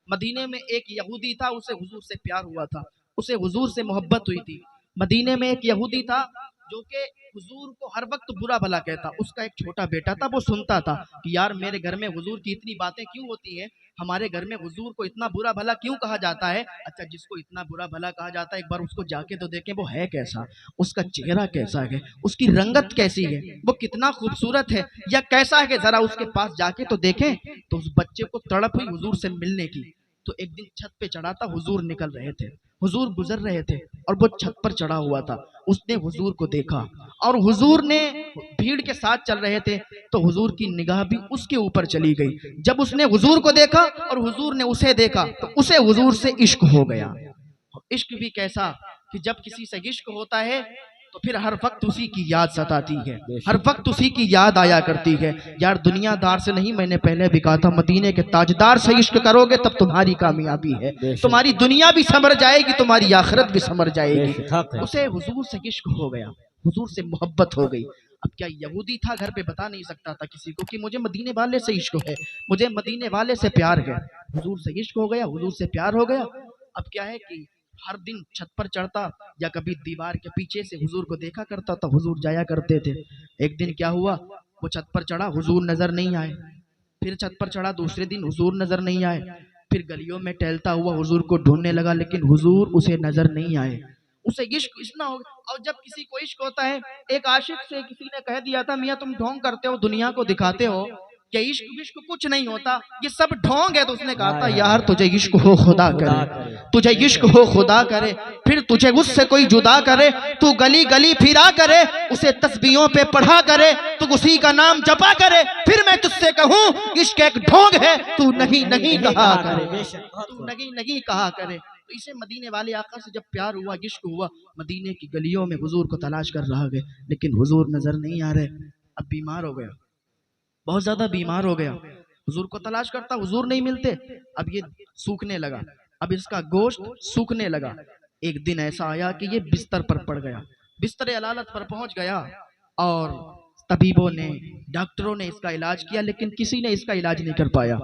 मदीने में एक यहूदी था, उसे हुजूर से प्यार हुआ था, उसे हुजूर से मोहब्बत हुई थी। मदीने में एक यहूदी था जो कि हुजूर को हर वक्त बुरा भला कहता। उसका एक छोटा बेटा था, वो सुनता था कि यार मेरे घर में हुजूर की इतनी बातें क्यों होती हैं, हमारे घर में हुजूर को इतना बुरा भला क्यों कहा जाता है। अच्छा, जिसको इतना बुरा भला कहा जाता है, एक बार उसको जाके तो देखें वो है कैसा, उसका चेहरा कैसा है, उसकी रंगत कैसी है, वो कितना खूबसूरत है या कैसा है, जरा उसके पास जाके तो देखें। तो उस बच्चे को तड़प हुई हुजूर से मिलने की। तो एक दिन छत पे चढ़ा था, हुजूर निकल रहे थे, हुजूर गुजर रहे थे और वो छत पर चढ़ा हुआ था। उसने हुजूर को देखा और हुजूर ने भीड़ के साथ चल रहे थे, तो हुजूर की निगाह भी उसके ऊपर चली गई। जब उसने हुजूर को देखा और हुजूर ने उसे देखा, तो उसे हुजूर से इश्क हो गया। इश्क भी कैसा कि जब किसी से इश्क होता है तो फिर हर वक्त उसी की याद सताती है, हर वक्त उसी की याद आया करती है। यार दुनियादार से नहीं, मैंने पहले भी कहा था, मदीने के ताजदार से इश्क करोगे तब तुम्हारी कामयाबी है, तुम्हारी दुनिया भी संवर जाएगी, तुम्हारी आखिरत भी संवर जाएगी। उसे हुजूर से इश्क हो गया, हुजूर से मोहब्बत हो गई। अब क्या यहूदी था, घर पे बता नहीं सकता था किसी को कि मुझे मदीने वाले से इश्क है, मुझे मदीने वाले से प्यार है। हुजूर से इश्क हो गया, हुजूर से प्यार हो गया। अब क्या है कि हर दिन छत पर चढ़ता या कभी दीवार के पीछे से हुजूर को देखा करता था, हुजूर जाया करते थे। एक दिन क्या हुआ, वो छत पर चढ़ा, हुजूर नजर नहीं आए। फिर छत पर चढ़ा, दूसरे दिन हुजूर नजर नहीं आए। फिर गलियों में टहलता हुआ हुजूर को ढूंढने लगा, लेकिन हुजूर उसे नजर नहीं आए। उसे इश्क इतना हो गया। और जब किसी को इश्क होता है, एक आशिक से किसी ने कह दिया था, मियां तुम ढोंग करते हो, दुनिया को दिखाते हो, क्या इश्क विश्क कुछ नहीं होता, ये सब ढोंग है। तो उसने कहा था, यार तुझे इश्क हो खुदा करे, तुझे इश्क हो खुदा करे, फिर तुझे उससे कोई जुदा करे, तू गली गली फिरा करे, उसे तस्बीहों पे पढ़ा करे, तू उसी का नाम जपा करे, फिर मैं तुझसे कहूँ इश्क एक ढोंग है, तू नहीं नहीं कहा करे, तू नहीं नहीं कहा करे। तो इसे मदीने वाले आका से जब प्यार हुआ, इश्क हुआ, मदीने की गलियों में हुजूर को तलाश कर रहा है, लेकिन हुजूर नजर नहीं आ रहे। अब बीमार हो गया, बहुत ज्यादा बीमार हो गया, हुजूर को तलाश करता, हुजूर नहीं मिलते। अब ये सूखने लगा, अब इसका गोश्त सूखने लगा। एक दिन ऐसा आया कि ये बिस्तर पर पड़ गया, बिस्तर अलालत पर पहुंच गया, और तबीबों ने, डॉक्टरों ने इसका इलाज किया, लेकिन किसी ने इसका इलाज नहीं कर पाया,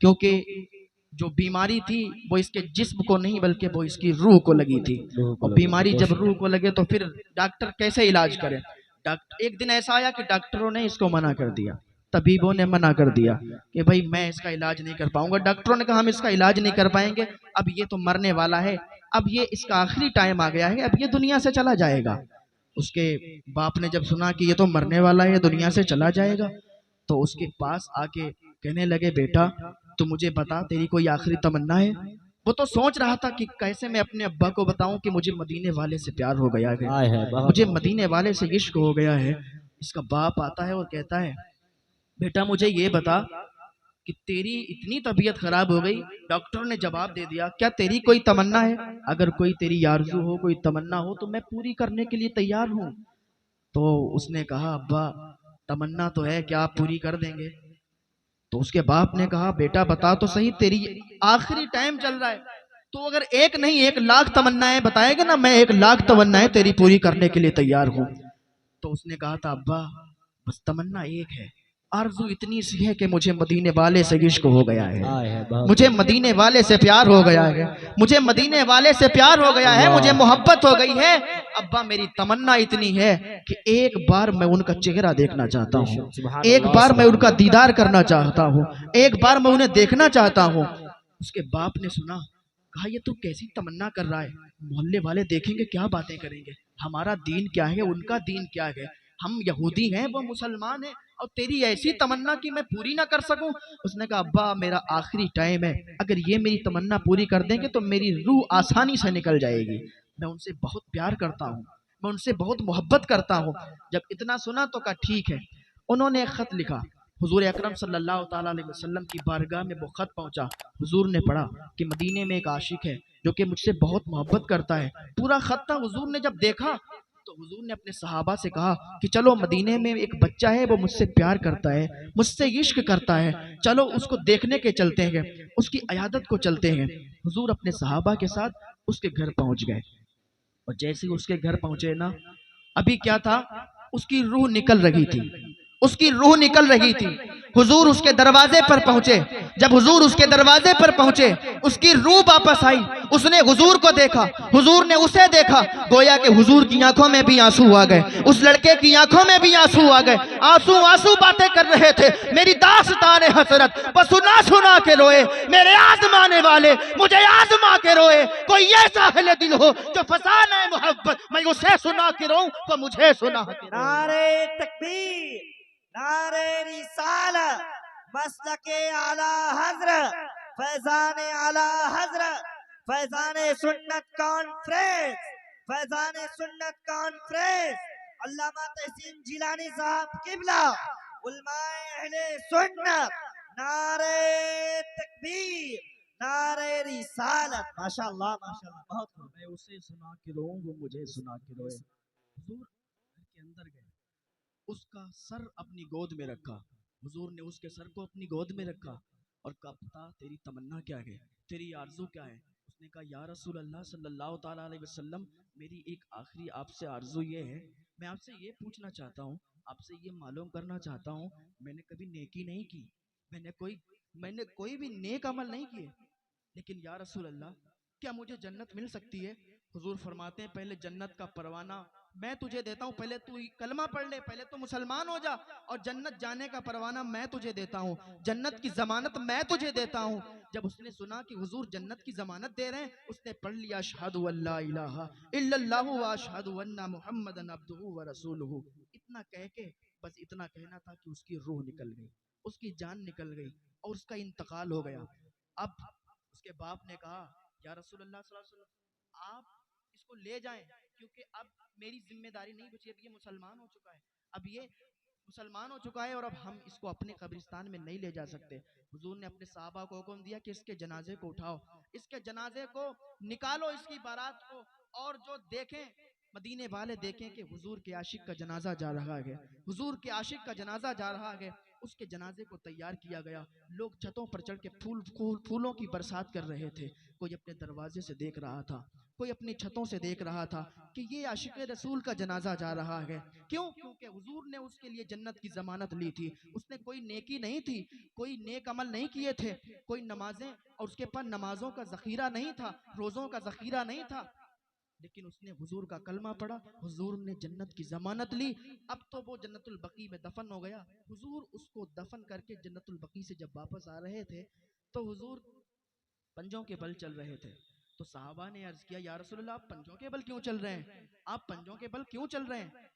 क्योंकि जो बीमारी थी वो इसके जिस्म को नहीं बल्कि वो इसकी रूह को लगी थी। और बीमारी जब रूह को लगे तो फिर डॉक्टर कैसे इलाज करे। डॉक्टर, एक दिन ऐसा आया कि डॉक्टरों ने इसको मना कर दिया, तबीबों ने मना कर दिया कि भाई मैं इसका इलाज नहीं कर पाऊंगा। डॉक्टरों ने कहा हम इसका इलाज नहीं कर पाएंगे, अब ये तो मरने वाला है, अब ये इसका आखिरी टाइम आ गया है, अब ये दुनिया से चला जाएगा। उसके बाप ने जब सुना कि ये तो मरने वाला है, दुनिया से चला जाएगा, तो उसके पास आके कहने लगे, बेटा तू मुझे बता, तेरी कोई आखिरी तमन्ना है। वो तो सोच रहा था कि कैसे मैं अपने अब्बा को बताऊं कि मुझे मदीने वाले से प्यार हो गया है, मुझे मदीने वाले से इश्क हो गया है। इसका बाप आता है और कहता है, बेटा मुझे ये बता कि तेरी इतनी तबीयत खराब हो गई, डॉक्टर ने जवाब दे दिया, क्या तेरी कोई तमन्ना है? अगर कोई तेरी आरज़ू हो, कोई तमन्ना हो तो मैं पूरी करने के लिए तैयार हूँ। तो उसने कहा, अब्बा तमन्ना तो है, क्या आप पूरी कर देंगे? तो उसके बाप ने कहा, बेटा बता तो सही, तेरी आखिरी टाइम चल रहा है, तो अगर एक नहीं 1 लाख तमन्नाएं बताएगा ना, मैं 1 लाख तमन्नाएं तेरी पूरी करने के लिए तैयार हूँ। तो उसने कहा था, अब्बा बस तमन्ना एक है, आरज़ू इतनी सी है कि मुझे मदीने वाले से इश्क हो गया है, मुझे मदीने वाले से प्यार हो गया है, मुझे मदीने वाले से प्यार हो गया है, मुझे मोहब्बत हो गई है। अब्बा मेरी तमन्ना इतनी है कि एक बार मैं उनका चेहरा देखना चाहता हूँ, एक बार मैं उनका दीदार करना चाहता हूँ, एक बार मैं उन्हें देखना चाहता हूँ। उसके बाप ने सुना, कहा ये तू कैसी तमन्ना कर रहा है, मोहल्ले वाले देखेंगे क्या बातें करेंगे, हमारा दीन क्या है, उनका दीन क्या है, हम यहूदी हैं वो मुसलमान हैं, और तेरी ऐसी तमन्ना कि मैं पूरी ना कर सकूं। उसने कहा, अब्बा मेरा आखिरी टाइम है, अगर ये मेरी तमन्ना पूरी कर देंगे तो मेरी रूह आसानी से निकल जाएगी, मैं उनसे बहुत प्यार करता हूँ, मैं उनसे बहुत मोहब्बत करता हूँ। जब इतना सुना तो कहा ठीक है। उन्होंने एक खत लिखा, हुजूर अकरम सल्लल्लाहु ताला अलैहि वसल्लम की बारगाह में वो खत पहुंचा। हुजूर ने पढ़ा कि मदीने में एक आशिक है जो कि मुझसे बहुत मोहब्बत करता है। पूरा खत था, हुजूर ने जब देखा तो हुजूर ने अपने सहाबा से कहा कि चलो मदीने में एक बच्चा है, वो मुझसे प्यार करता है, मुझसे इश्क करता है, चलो उसको देखने के चलते हैं, उसकी अयादत को चलते हैं। हुजूर अपने सहाबा के साथ उसके घर पहुंच गए, और जैसे ही उसके घर पहुंचे ना, अभी क्या था, उसकी रूह निकल रही थी, उसकी रूह निकल रही थी। हुजूर उसके दरवाजे पर पहुंचे। जब हुजूर उसके दरवाजे पर पहुंचे, उसकी रूह वापस आई। उसने हुजूर को देखा, हुजूर ने उसे देखा। गोया कि हुजूर की आंखों में भी आंसू आ गए, उस लड़के की आंखों में भी आंसू आ गए। आंसू आंसू बातें कर रहे थे, मेरी दास्तान हसरत बस सुना सुना के रोए, मेरे आजमाने वाले मुझे आजमा के रोए। कोई ऐसा अहले दिल हो जो फसाना मोहब्बत, मैं उसे सुना के रोऊं तो मुझे सुना के रोए। नारे तकबीर, नारे रिसालत, मसलके आला हजरत, फैजाने आला हजरत, फैजाने सुन्नत कॉन्फ्रेंस, फैजाने सुन्नत कॉन्फ्रेंस, अल्लामा तहसीन जिलानी साहब किबला, उलमाए अहले सुन्नत, नारे तकबीर, नारे रिसालत। माशाअल्लाह माशाअल्लाह, बहुत खूब। मैं उसे सुना के रोऊं वो मुझे सुना के रोए। हुजूर घर के अंदर गए, उसका सर अपनी गोद में रखा। हुजूर ने उसके सर को अपनी गोद में रखा और कहा, बता तेरी तमन्ना क्या है, तेरी आरजू क्या है। उसने कहा, या रसूल अल्लाह सल्लल्लाहु ताला अलैहि वसल्लम, मेरी एक आखिरी आपसे आरजू ये है, मैं आपसे ये पूछना चाहता हूँ, आपसे ये मालूम करना चाहता हूँ, मैंने कभी नेकी नहीं की, मैंने कोई भी नेक अमल नहीं किए, लेकिन या रसूल अल्लाह, क्या मुझे जन्नत मिल सकती है। हुजूर फरमाते हैं, पहले जन्नत का परवाना मैं तुझे देता हूँ, पहले तू कलमा पढ़ ले, पहले तू मुसलमान हो जा, और जन्नत जाने का परवाना मैं तुझे देता हूँ, जन्नत की जमानत मैं तुझे देता हूँ। जब उसने सुना कि हुजूर जन्नत की जमानत दे रहे हैं, उसने पढ़ लिया, अशहदु अल्ला इलाहा इल्लल्लाहु व अशहदु अन्ना मुहम्मदन अब्दुहु व रसूलुहु। इतना कह के, बस इतना कहना था कि उसकी रूह निकल गई, उसकी जान निकल गई और उसका इंतकाल हो गया। अब उसके बाप ने कहा, या रसूल अल्लाह सल्लल्लाहु अलैहि वसल्लम, आप इसको ले जाएं, क्योंकि अब मेरी जिम्मेदारी नहीं बची, अब ये मुसलमान हो चुका है, अब ये मुसलमान हो चुका है और अब हम इसको अपने कब्रिस्तान में नहीं ले जा सकते। हुजूर ने अपने साहबा को हुक्म दिया कि इसके जनाजे को उठाओ, इसके जनाजे को निकालो, इसकी बारात को, और जो देखें, मदीने वाले देखें कि हुजूर के आशिक का जनाजा जा रहा है, हुजूर के आशिक का जनाजा जा रहा है। उसके जनाजे को तैयार किया गया, लोग छतों पर चढ़ के फूलों की बरसात कर रहे थे। कोई अपने दरवाजे से देख रहा था, कोई अपनी छतों से देख रहा था कि ये आशिक रसूल का जनाजा जा रहा है। क्यों? क्योंकि हुजूर ने उसके लिए जन्नत की जमानत ली थी। उसने कोई नेकी नहीं थी, कोई नेक अमल नहीं किए थे, कोई नमाजें, और उसके पास नमाजों का जखीरा नहीं था, रोजों का जखीरा नहीं था, लेकिन उसने हुजूर का कलमा पढ़ा, हुजूर ने जन्नत की जमानत ली। अब तो वो जन्नतुल बकी में दफन हो गया। हुजूर उसको दफन करके जन्नतुल बकी से जब वापस आ रहे थे, तो हुजूर पंजों के बल चल रहे थे। तो साहबा ने अर्ज किया, या रसूलल्लाह, आप पंजों के बल क्यों चल रहे हैं, आप पंजों के बल क्यों चल रहे हैं।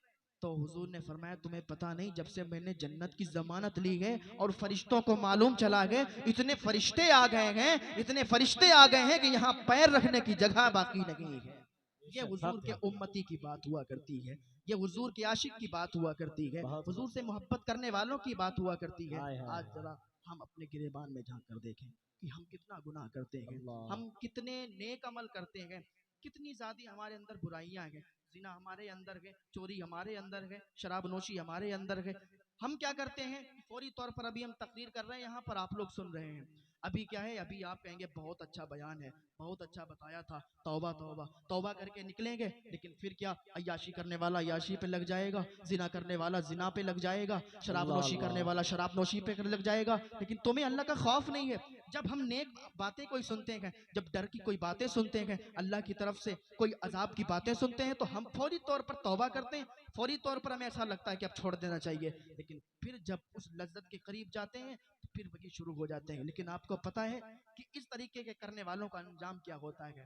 तो हुजूर ने फरमाया, तुम्हें पता नहीं, जब से मैंने जन्नत की जमानत ली है और फरिश्तों को मालूम चला गए, इतने फरिश्ते आ गए हैं, इतने फरिश्ते आ गए हैं कि यहाँ पैर रखने की जगह बाकी नहीं है। ये हुजूर के उम्मती की बात हुआ करती है, ये हुजूर के आशिक की बात हुआ करती है, हुजूर से मोहब्बत करने वालों की बात हुआ करती है। आज जरा हम अपने गिरेबान में झांक कर देखें कि हम कितना गुनाह करते हैं, हम कितने नेक अमल करते हैं, कितनी ज्यादा हमारे अंदर बुराइयां हैं। जिना हमारे अंदर है, चोरी हमारे अंदर है, शराब नोशी हमारे अंदर है। हम क्या करते हैं, फौरी तौर पर अभी हम तकरीर कर रहे हैं, यहाँ पर आप लोग सुन रहे हैं, अभी क्या है, अभी आप कहेंगे बहुत अच्छा बयान है, बहुत अच्छा बताया था, तौबा तौबा तौबा करके निकलेंगे, लेकिन फिर क्या, अय्याशी करने वाला अय्याशी पे लग जाएगा, जिना करने वाला जिना पे लग जाएगा, शराब नोशी करने वाला शराब नोशी पे लग जाएगा। लेकिन तुम्हें अल्लाह का खौफ नहीं है। जब हम नेक बातें कोई सुनते हैं, जब डर की कोई बातें सुनते हैं, अल्लाह की तरफ से कोई अजाब की बातें सुनते हैं, तो हम फौरी तौर पर तौबा करते हैं, फौरी तौर पर हमें ऐसा लगता है कि अब छोड़ देना चाहिए। लेकिन फिर जब उस लज्जत के करीब जाते हैं, तो फिर वही शुरू हो जाते हैं। लेकिन आपको पता है कि इस तरीके के करने वालों का अंजाम क्या होता है।